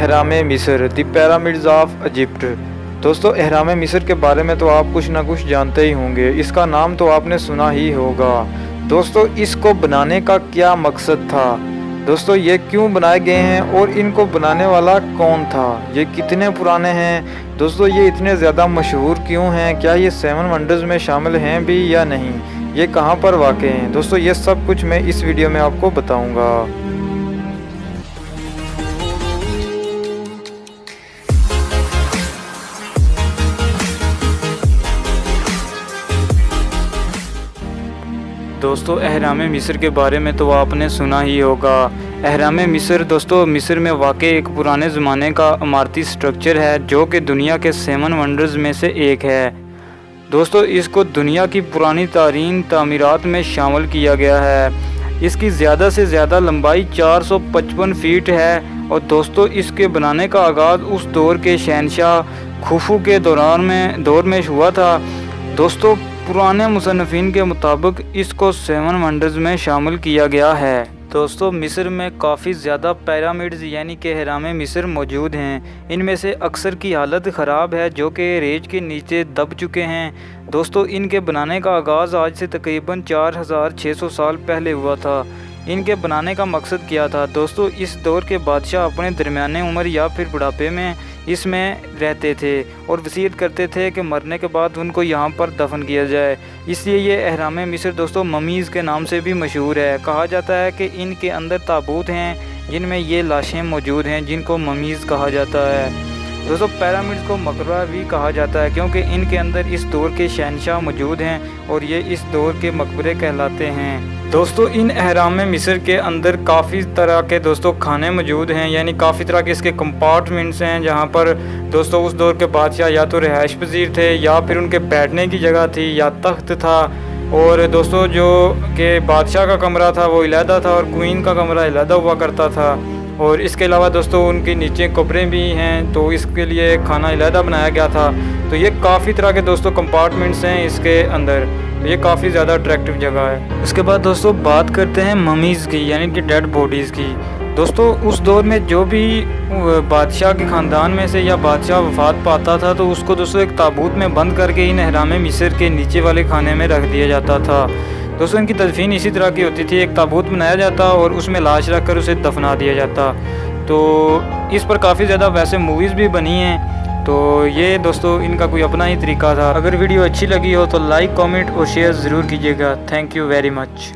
अहराम मिस्र the pyramids of Egypt. दोस्तों अहराम मिस्र के बारे में तो आप कुछ ना कुछ जानते ही होंगे, इसका नाम तो आपने सुना ही होगा। दोस्तों इसको बनाने का क्या मकसद था, दोस्तों ये क्यों बनाए गए हैं और इनको बनाने वाला कौन था, ये कितने पुराने हैं, दोस्तों ये इतने ज़्यादा मशहूर क्यों हैं, क्या ये 7 वंडर्स में शामिल हैं भी या नहीं, ये कहाँ पर वाक़ हैं, दोस्तों ये सब कुछ मैं इस वीडियो में आपको बताऊँगा। दोस्तों अहराम मिस्र के बारे में तो आपने सुना ही होगा। अहराम मिस्र दोस्तों मिस्र में वाक़ एक पुराने ज़माने का इमारती स्ट्रक्चर है जो कि दुनिया के 7 वंडर्स में से एक है। दोस्तों इसको दुनिया की पुरानी तरीन तामीरात में शामिल किया गया है। इसकी ज़्यादा से ज़्यादा लंबाई 455 फीट है और दोस्तों इसके बनाने का आगाज़ उस दौर के शहनशाह खुफू के दौर में हुआ था। दोस्तों पुराने मुसन्निफ़ीन के मुताबिक इसको 7 वंडर्स में शामिल किया गया है। दोस्तों मिस्र में काफ़ी ज़्यादा पिरामिड्स यानी कि अहराम मिस्र मौजूद हैं। इनमें से अक्सर की हालत ख़राब है जो कि रेत के नीचे दब चुके हैं। दोस्तों इनके बनाने का आगाज़ आज से तकरीबन 4600 साल पहले हुआ था। इनके बनाने का मकसद क्या था, दोस्तों इस दौर के बादशाह अपने दरमियाने उम्र या फिर बुढ़ापे में इसमें रहते थे और वसीयत करते थे कि मरने के बाद उनको यहाँ पर दफन किया जाए। इसलिए ये अहराम मिस्र दोस्तों ममीज़ के नाम से भी मशहूर है। कहा जाता है कि इनके अंदर ताबूत हैं जिनमें ये लाशें मौजूद हैं जिनको ममीज़ कहा जाता है। दोस्तों पिरामिड्स को मकबरा भी कहा जाता है क्योंकि इनके अंदर इस दौर के शहनशाह मौजूद हैं और ये इस दौर के मकबरे कहलाते हैं। दोस्तों इन अहराम मिस्र के अंदर काफ़ी तरह के दोस्तों खाने मौजूद हैं, यानी काफ़ी तरह के इसके कंपार्टमेंट्स हैं जहाँ पर दोस्तों उस दौर के बादशाह या तो रिहाइश पजीर थे या फिर उनके बैठने की जगह थी या तख्त था। और दोस्तों जो कि बादशाह का कमरा था वो अलहदा था और क्वीन का कमरा अलहदा हुआ करता था। और इसके अलावा दोस्तों उनके नीचे कब्रें भी हैं तो इसके लिए खाना अलहदा बनाया गया था। तो ये काफ़ी तरह के दोस्तों कंपार्टमेंट्स हैं इसके अंदर, ये काफ़ी ज़्यादा अट्रैक्टिव जगह है। उसके बाद दोस्तों बात करते हैं ममीज़ की यानी कि डेड बॉडीज़ की। दोस्तों उस दौर में जो भी बादशाह के ख़ानदान में से या बादशाह वफ़ात पाता था तो उसको दोस्तों एक ताबूत में बंद करके इन अहराम मिस्र के नीचे वाले खाने में रख दिया जाता था। दोस्तों इनकी तदफीन इसी तरह की होती थी, एक ताबूत बनाया जाता और उसमें लाश रख कर उसे दफना दिया जाता। तो इस पर काफ़ी ज़्यादा वैसे मूवीज़ भी बनी हैं। तो ये दोस्तों इनका कोई अपना ही तरीका था। अगर वीडियो अच्छी लगी हो तो लाइक, कमेंट और शेयर ज़रूर कीजिएगा। Thank you very much.